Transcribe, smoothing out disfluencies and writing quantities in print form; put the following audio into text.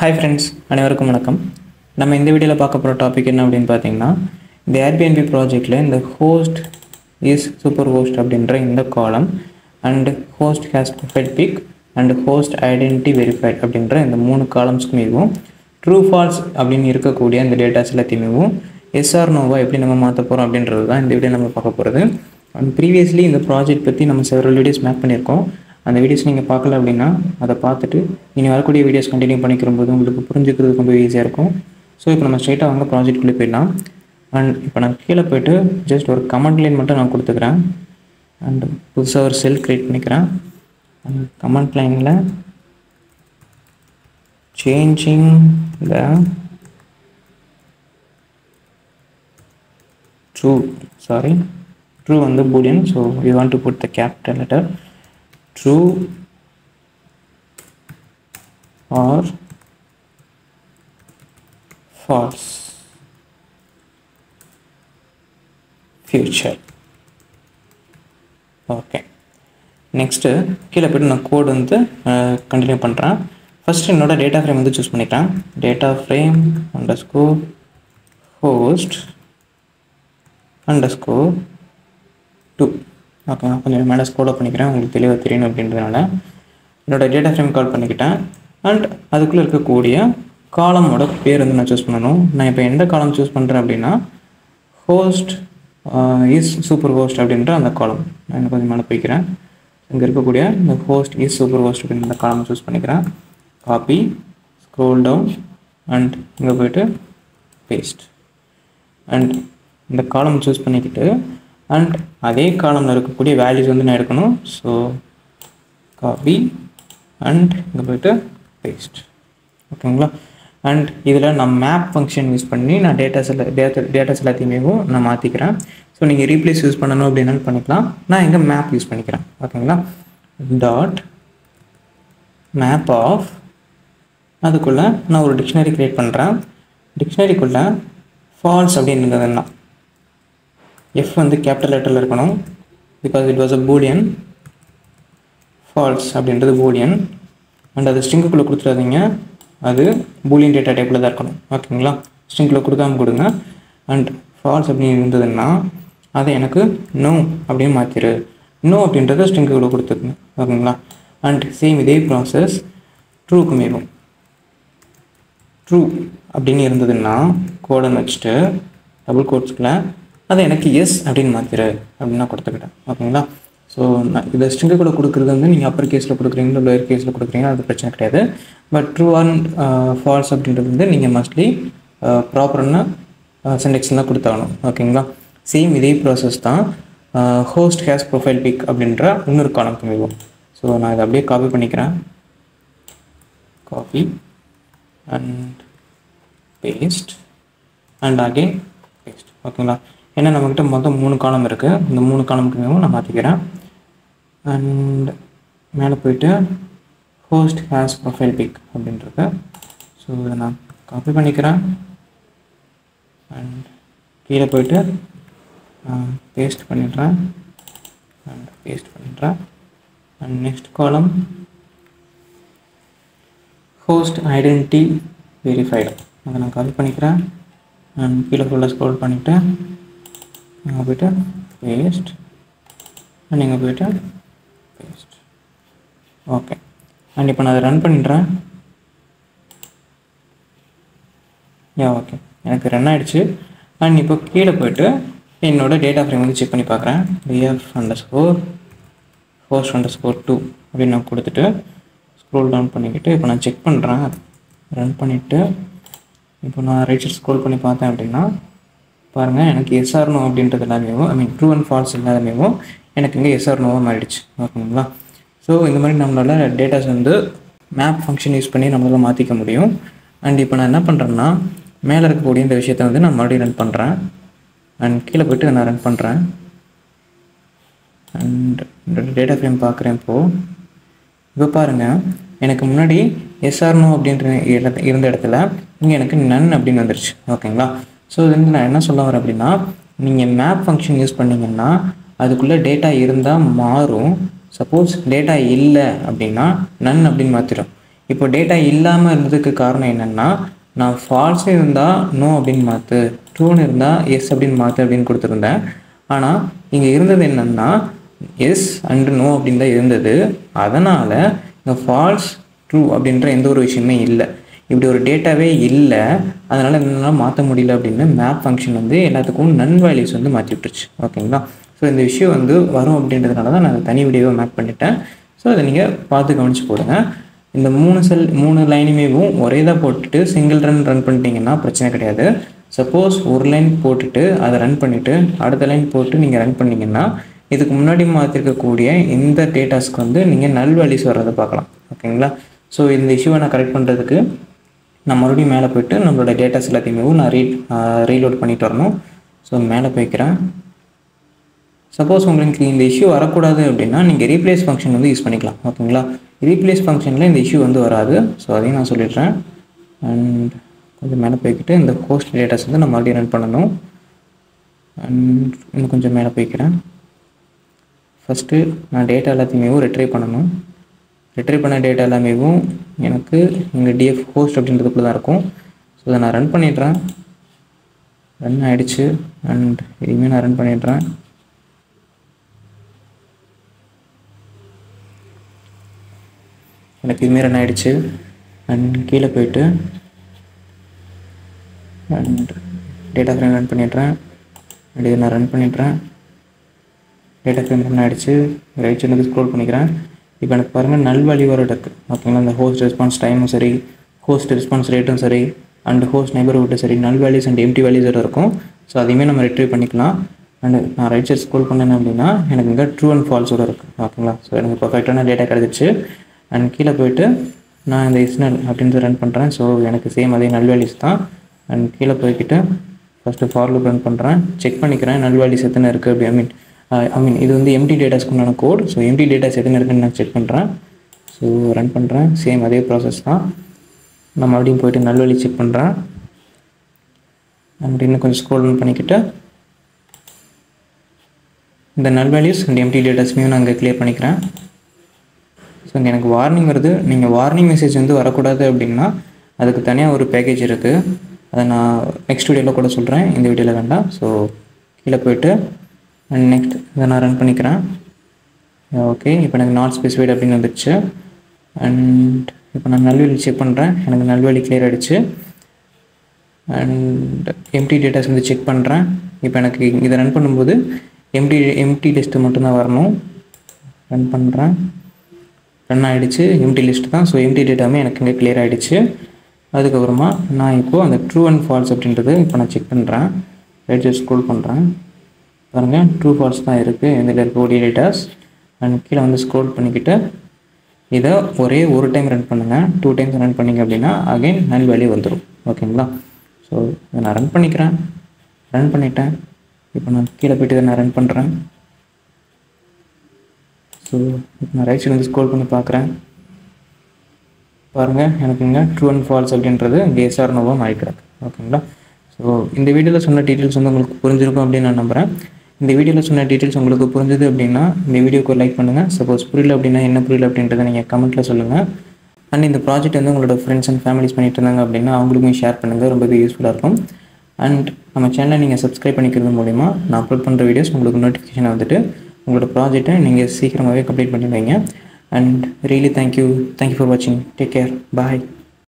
Hi friends, அனைவருக்கும் வணக்கம். நம்ம இந்த வீடியோல பார்க்க போற டாபிக் என்ன அப்படினு பாத்தீங்கன்னா, இந்த Airbnb ப்ராஜெக்ட்ல இந்த host is superhost அப்படிங்கற இந்த காலம் and host has profile pic and host identity verified அப்படிங்கற இந்த மூணு காலம்ஸ்க்குமேவும் true false அப்படினு இருக்கக்கூடிய இந்த டேட்டாஸ் எல்லாத்தையுமேவும் yes or no எப்படி நம்ம மாத்த போறோம் அப்படின்றது தான் இந்த வீடியோல நம்ம பார்க்க போறது. And previously இந்த ப்ராஜெக்ட் பத்தி நம்ம several videos மேக் பண்ணிருக்கோம். அந்த வீடியோஸ் நீங்க பார்க்கல அப்படினா அத பார்த்துட்டு இனி வரக்கூடிய வீடியோஸ் கண்டினியூ பண்ணிக்கும்போது உங்களுக்கு புரிஞ்சிக்கிறது ரொம்ப ஈஸியா இருக்கும். சோ இப்போ நம்ம ஸ்ட்ரைட்டா வாங்க ப்ராஜெக்ட் குள்ள போய்டலாம். and இப்போ நான் கீழ போய்ட்டு just ஒரு கமாண்ட் லைன் மட்டும் நான் கொடுத்துக்கறேன். and புதுசா ஒரு செல் கிரியேட் பண்ணிக்கிறேன். and கமாண்ட் லைன்ல changing the true on the boolean, so we want to put the capital letter true or false future. okay, next கீழ போய் நான் கோட் வந்து கண்டினியூ பண்றேன். ஃபர்ஸ்ட் என்னோட டேட்டா ஃப்ரேம் வந்து चूஸ் பண்ணிட்டேன். data frame underscore host underscore 2. Okay, கொஞ்சம் மேலே ஸ்க்ரோல் அப் பண்ணிக்கிறேன் உங்களுக்கு தெளிவாக தெரியணும் அப்படின்றதுனால என்னோட டேட்டா ஃப்ரேம் கால் பண்ணிக்கிட்டேன். அண்ட் அதுக்குள்ளே இருக்கக்கூடிய காலமோட பேர் வந்து நான் சூஸ் பண்ணணும். நான் இப்போ எந்த காலம் சூஸ் பண்ணுறேன் அப்படின்னா ஹோஸ்ட் இஸ் சூப்பர் ஹோஸ்ட் அப்படின்ற அந்த காலம் நான் கொஞ்சம் மேலே போய்க்கிறேன். இங்கே இருக்கக்கூடிய இந்த ஹோஸ்ட் இஸ் சூப்பர் ஹோஸ்ட் அப்படின்ற அந்த காலம் சூஸ் பண்ணிக்கிறேன். காப்பி, ஸ்க்ரோல் டவுன் அண்ட் இங்கே போய்ட்டு பேஸ்ட். அண்ட் இந்த காலம் சூஸ் பண்ணிக்கிட்டு அண்ட் அதே காலம்ல இருக்கக்கூடிய வேல்யூஸ் வந்து நான் எடுக்கணும். ஸோ காப்பி அண்ட் இங்கே போய்ட்டு பேஸ்ட். ஓகேங்களா? அண்ட் இதில் நான் மேப் ஃபங்க்ஷன் யூஸ் பண்ணி நான் டேட்டாஸ் எல்லாத்தையுமே நான் மாற்றிக்கிறேன். ஸோ நீங்கள் ரீப்ளேஸ் யூஸ் பண்ணணும் அப்படின்னு பண்ணிக்கலாம். நான் இங்கே மேப் யூஸ் பண்ணிக்கிறேன். ஓகேங்களா? டாட் மேப் ஆஃப் அதுக்குள்ளே நான் ஒரு டிக்ஷனரி க்ரியேட் பண்ணுறேன். டிக்ஷனரிக்குள்ளே ஃபால்ஸ் அப்படின்னு இருந்ததுன்னா எஃப் வந்து கேபிட்டல் லெட்டரில் இருக்கணும். Because it was a boolean. False அப்படின்றது பூலியன். அண்ட் அது ஸ்ட்ரிங்குக்குள்ளே கொடுத்துடாதீங்க, அது பூலியன் டேட்டா டைப்பில் தான் இருக்கணும். ஓகேங்களா? ஸ்ட்ரிங்குக்குள்ளே கொடுக்காமல் கொடுங்க. அண்ட் ஃபால்ஸ் அப்படின்னு இருந்ததுன்னா அதை எனக்கு நோ அப்படின்னு மாற்றிடு. நோ அப்படின்றத ஸ்ட்ரிங்குக்குள்ளே கொடுத்துருங்க. ஓகேங்களா? அண்ட் சேம் இதே ப்ராசஸ் ட்ரூக்கு மேலும். ட்ரூ அப்படின்னு இருந்ததுன்னா கோடன் வச்சுட்டு டபுள் கோட்ஸ்குள்ளே அதை எனக்கு எஸ் அப்படின்னு மாற்றிடு அப்படின்னு நான் கொடுத்துக்கிட்டேன். ஓகேங்களா? ஸோ நான் இதை ஸ்ட்ரிங்கு கூட கொடுக்குறது வந்து நீங்கள் அப்பர் கேஸில் கொடுக்குறீங்களோ லோயர் கேஸில் கொடுக்குறீங்களோ அது பிரச்சனை கிடையாது. பட் ட்ரூ அண்ட் ஃபால்ஸ் அப்படின்றது வந்து நீங்கள் மோஸ்ட்லி ப்ராப்பரான சின்டெக்ஸ் தான் கொடுத்தாகணும். ஓகேங்களா? சேம் இதே ப்ராசஸ் தான் ஹோஸ்ட் ஹேஸ் ப்ரொஃபைல் பிக் அப்படின்ற இன்னொரு காலம்க்கு மேலும். ஸோ நான் இதை அப்படியே காப்பி பண்ணிக்கிறேன். Copy and paste and again paste. ஓகேங்களா? ஏன்னா நம்மக்கிட்ட மொத்தம் 3 காலம் இருக்குது. இந்த 3 காலமுக்கு நான் மாற்றிக்கிறேன். அண்ட் மேலே போயிட்டு ஹோஸ்ட் ஹேஸ் ப்ரொஃபைல் பிக் அப்படின்றது. ஸோ இதை நான் காப்பி பண்ணிக்கிறேன். அண்ட் கீழே போயிட்டு பேஸ்ட் பண்ணிடுறேன். அண்ட் நெக்ஸ்ட் காலம் ஹோஸ்ட் ஐடென்டிட்டி வெரிஃபைடு. அதை நான் காப்பி பண்ணிக்கிறேன். அண்ட் கீழே ஃபுல்லாக ஸ்க்ரோல் பண்ணிவிட்டு இங்கே போய்ட்டு பேஸ்ட் அண்ட் இங்கே போய்ட்டு பேஸ்ட். ஓகே, அண்ட் இப்போ நான் அதை ரன் பண்ணிடுறேன். ஓகே, எனக்கு ரன் ஆகிடுச்சு. அண்ட் இப்போ கீழே போய்ட்டு என்னோடய டேட்டா ஃப்ரேம் வந்து செக் பண்ணி பார்க்குறேன். df underscore host underscore 2 அப்படின்னு நான் கொடுத்துட்டு ஸ்க்ரோல் டவுன் பண்ணிக்கிட்டு இப்போ நான் செக் பண்ணுறேன். ரன் பண்ணிவிட்டு இப்போ நான் ரைட் சைட் ஸ்க்ரோல் பண்ணி பார்த்தேன் அப்படின்னா பாருங்கள், எனக்கு எஸ்ஆர் நோ அப்படின்றது எல்லாமே ட்ரூ அண்ட் ஃபால்ஸ் எல்லாமே எனக்கு இங்கே எஸ்ஆர் நோவாக மாறிடுச்சு. ஓகேங்களா? ஸோ இந்த மாதிரி நம்மளால் டேட்டாஸ் வந்து மேப் ஃபங்க்ஷன் யூஸ் பண்ணி நம்மளால் மாற்றிக்க முடியும். அண்ட் இப்போ நான் என்ன பண்ணுறேன்னா மேலே இருக்கக்கூடிய இந்த விஷயத்தை வந்து நான் மறுபடியும் ரன் பண்ணுறேன். அண்ட் கீழே போய்ட்டு நான் ரன் பண்ணுறேன். அண்ட் டேட்டா ஃப்ரேம் பார்க்குறேன். இப்போ பாருங்கள், எனக்கு முன்னாடி எஸ்ஆர் நோ அப்படின்ற இருந்த இடத்துல இங்கே எனக்கு நன் அப்படின்னு வந்துருச்சு. ஓகேங்களா? ஸோ இது வந்து நான் என்ன சொல்ல வரேன் அப்படின்னா, நீங்கள் மேப் ஃபங்க்ஷன் யூஸ் பண்ணிங்கன்னா அதுக்குள்ளே டேட்டா இருந்தால் மாறும். சப்போஸ் டேட்டா இல்லை அப்படின்னா நன் அப்படின்னு மாற்றிடும். இப்போ டேட்டா இல்லாமல் இருந்ததுக்கு காரணம் என்னென்னா, நான் ஃபால்ஸு இருந்தால் நோ அப்படின்னு மாற்று, ட்ரூன்னு இருந்தால் எஸ் அப்படின்னு மாற்று அப்படின்னு கொடுத்துருந்தேன். ஆனால் இங்கே இருந்தது என்னென்னா எஸ் அண்டு நோ அப்படின்னு தான் இருந்தது. அதனால் இங்கே ஃபால்ஸ் ட்ரூ அப்படின்ற எந்த ஒரு விஷயமே இல்லை. இப்படி ஒரு டேட்டாவே இல்லை, அதனால் என்னென்னா மாற்ற முடியல அப்படின்னு மேப் ஃபங்க்ஷன் வந்து எல்லாத்துக்கும் நன் வேல்யூஸ் வந்து மாற்றி விட்டுருச்சு. ஓகேங்களா? ஸோ இந்த விஷயம் வந்து வரும் அப்படின்றதுனால தான் நான் தனி வீடியோவை மேப் பண்ணிட்டேன். ஸோ அதை நீங்கள் பார்த்து கவனித்து போடுங்க. இந்த 3 லைனுமேவும் ஒரே தான் போட்டுட்டு சிங்கிள் ரன் பண்ணிட்டீங்கன்னா பிரச்சனை கிடையாது. சப்போஸ் ஒரு லைன் போட்டுட்டு அதை ரன் பண்ணிவிட்டு அடுத்த லைன் போட்டு நீங்கள் ரன் பண்ணிங்கன்னா இதுக்கு முன்னாடி மாற்றிருக்கக்கூடிய இந்த டேட்டாஸ்க்கு வந்து நீங்கள் நல் வேல்யூஸ் வர்றதை பார்க்கலாம். ஓகேங்களா? ஸோ இந்த இஷ்யூவை நான் கரெக்ட் பண்ணுறதுக்கு நான் மறுபடியும் மேலே போய்ட்டு நம்மளோட டேட்டாஸ் எல்லாத்தையுமே நான் ரீலோட் பண்ணிட்டு வரணும். ஸோ மேலே போய்க்கிறேன். சப்போஸ் உங்களுக்கு இந்த இஷ்யூ வரக்கூடாது அப்படின்னா நீங்கள் ரீப்ளேஸ் ஃபங்க்ஷன் வந்து யூஸ் பண்ணிக்கலாம். ஓகேங்களா? ரீப்ளேஸ் ஃபங்க்ஷனில் இந்த இஷ்யூ வந்து வராது. ஸோ அதையும் நான் சொல்லிடுறேன். அண்ட் கொஞ்சம் மேலே போய்க்கிட்டு இந்த ஹோஸ்ட் டேட்டாஸ் வந்து நான் மறுபடியும் ரன் பண்ணணும். அண்ட் இன்னும் கொஞ்சம் மேலே போய்க்கிறேன். ஃபஸ்ட்டு நான் டேட்டா எல்லாத்தையுமே ரிட்ரைவ் பண்ணணும். ரிட்ரைவ் பண்ண டேட்டா எல்லாமே எனக்கு எங்கள் டிஎஃப் ஹோஸ்ட் அப்படின்றதுக்குள்ளே தான் இருக்கும். ஸோ அதை நான் ரன் பண்ணிடுறேன். ரன் ஆகிடுச்சு. அண்ட் இதையுமே நான் ரன் பண்ணிடுறேன். எனக்கு இதுமாரி ரன் ஆகிடுச்சு. அண்ட் கீழே போய்ட்டு அண்ட் டேட்டா ஃப்ரேம் ரன் பண்ணிடுறேன். அண்ட் இதை நான் ரன் பண்ணிடுறேன். டேட்டா ஃப்ரேம் ரன் ஆகிடுச்சு. ரைட் சைடு ஸ்க்ரோல் பண்ணிக்கிறேன். இப்போ எனக்கு பாருங்கள் நல் வேல்யூ வர இருக்குது. ஓகேங்களா? இந்த ஹோஸ்ட் ரெஸ்பான்ஸ் டைமும் சரி, ஹோஸ்ட் ரெஸ்பான்ஸ் ரேட்டும் சரி, அண்ட் ஹோஸ்ட் நெய்பர்ஹுட்டும் சரி, நல் வேல்யூஸ் அண்ட் எம்டி வேல்யூஸ் இருக்கும். ஸோ அதையுமே நம்ம ரிட்ரீவ் பண்ணிக்கலாம். அண்ட் நான் ரைட் சைடு ஸ்க்ரோல் பண்ணேன் அப்படின்னா எனக்கு இங்கே ட்ரூ அண்ட் ஃபால்ஸோடு இருக்குது. ஓகேங்களா? ஸோ எனக்கு பர்ஃபெக்டான டேட்டா கிடச்சிச்சு. அண்ட் கீழே போய்ட்டு நான் இந்த இஸ்னல் அப்படின்றத ரன் பண்ணுறேன். ஸோ எனக்கு சேம் அதே நல் வேல்யூஸ் தான். அண்ட் கீழே போய்கிட்டு ஃபஸ்ட்டு ஃபார் லூப் ரன் பண்ணுறேன். செக் பண்ணிக்கிறேன் நல் வேல்யூஸ் எத்தனை இருக்குது அப்படி. ஐ மீன் இது வந்து எம்டி டேட்டாஸ்க்கு உண்டான கோட். ஸோ எம்டி டேட்டாஸ் எத்தனை இருக்குன்னு நான் செக் பண்ணுறேன். ஸோ ரன் பண்ணுறேன். சேம் அதே ப்ராசஸ் தான். நான் மறுபடியும் போய்ட்டு நல் வேல்யூ செக் பண்ணுறேன். அண்ட் இன்னும் கொஞ்சம் ஸ்க்ரோல் பண்ணிக்கிட்டு இந்த நல் வேல்யூஸ் அண்ட் எம்டி டேட்டாஸ்மே நான் இங்கே கிளியர் பண்ணிக்கிறேன். ஸோ இங்கே எனக்கு வார்னிங் வருது. நீங்கள் வார்னிங் மெசேஜ் வந்து வரக்கூடாது அப்படின்னா அதுக்கு தனியாக ஒரு பேக்கேஜ் இருக்குது. அதை நான் நெக்ஸ்ட் வீடியோவில் கூட சொல்கிறேன், இந்த வீடியோவில் வேண்டாம். ஸோ கீழே போய்ட்டு அண்ட் நெக்ஸ்ட் இதை நான் ரன் பண்ணிக்கிறேன். ஓகே, இப்போ எனக்கு நாட் ஸ்பெசிஃபைட் அப்படின்னு வந்துடுச்சு. அண்ட் இப்போ நான் நல்வேலி செக் பண்ணுறேன். எனக்கு நல்வேலி கிளியர் ஆகிடுச்சு. அண்ட் எம்டி டேட்டாஸ் வந்து செக் பண்ணுறேன். இப்போ எனக்கு இதை ரன் பண்ணும்போது எம்டி லிஸ்ட்டு மட்டும்தான் வரணும். ரன் பண்ணுறேன். ரன் ஆகிடுச்சு. எம்டி லிஸ்ட் தான். ஸோ எம்டி டேட்டாமே எனக்கு இங்கே கிளியர் ஆகிடுச்சு. அதுக்கப்புறமா நான் இப்போது அந்த ட்ரூ அண்ட் ஃபால்ஸ் அப்படின்றது இப்போ நான் செக் பண்ணுறேன். ரைட் சைடு ஸ்க்ரோல் பண்ணுறேன். பாருங்கள், ட்ரூ ஃபால்ஸ் தான் இருக்குது இதில் இருக்கக்கூடிய டேட்டாஸ். அண்ட் கீழே வந்து ஸ்க்ரோல் பண்ணிக்கிட்டு இதை ஒரே ஒரு டைம் ரன் பண்ணுங்கள். 2 டைம்ஸ் ரன் பண்ணிங்க அப்படின்னா அகைன் நல் வேல்யூ வந்துடும். ஓகேங்களா? ஸோ இதை நான் ரன் பண்ணிக்கிறேன். ரன் பண்ணிட்டேன். இப்போ நான் கீழே போய்ட்டு இதை நான் ரன் பண்ணுறேன். ஸோ இப்போ நான் ரைட் சைடு வந்து ஸ்க்ரோல் பண்ணி பார்க்குறேன். பாருங்கள், எனக்கு இங்கே ட்ரூ அண்ட் ஃபால்ஸ் அப்படின்றது இங்கே எஸ்ஆர் நோவாக மாறிக்கிறாங்க. ஓகேங்களா? ஸோ இந்த வீடியோவில் சொன்ன டீட்டெயில்ஸ் வந்து உங்களுக்கு புரிஞ்சிருக்கும் அப்படின்னு நான் நம்புகிறேன். இந்த வீடியோவில் சொன்ன டீட்டெயில்ஸ் உங்களுக்கு புரிஞ்சுது அப்படின்னா இந்த வீடியோக்கு லைக் பண்ணுங்கள். சப்போஸ் புரியல அப்படின்னா என்ன புரியல அப்படின்றத நீங்கள் கமெண்ட்டில் சொல்லுங்கள். அண்ட் இந்த ப்ராஜெக்ட் வந்து உங்களோட ஃப்ரெண்ட்ஸ் அண்ட் ஃபேமிலிஸ் பண்ணிட்டு இருந்தாங்க அப்படின்னா அவங்களுக்குமே ஷேர் பண்ணுங்கள். ரொம்பவே யூஸ்ஃபுல்லாக இருக்கும். அண்ட் நம்ம சேனலை நீங்கள் சப்ஸ்கிரைப் பண்ணிக்கிறது மூலிமா நான் அப்லோட் பண்ணுற வீடியோஸ் உங்களுக்கு நோட்டிஃபிகேஷன் வந்துட்டு உங்களோட ப்ராஜெக்ட்டை நீங்கள் சீக்கிரமாகவே கம்ப்ளீட் பண்ணிடுவீங்க. அண்ட் ரியலி தேங்க்யூ ஃபார் வாட்சிங். Take care. பாய்.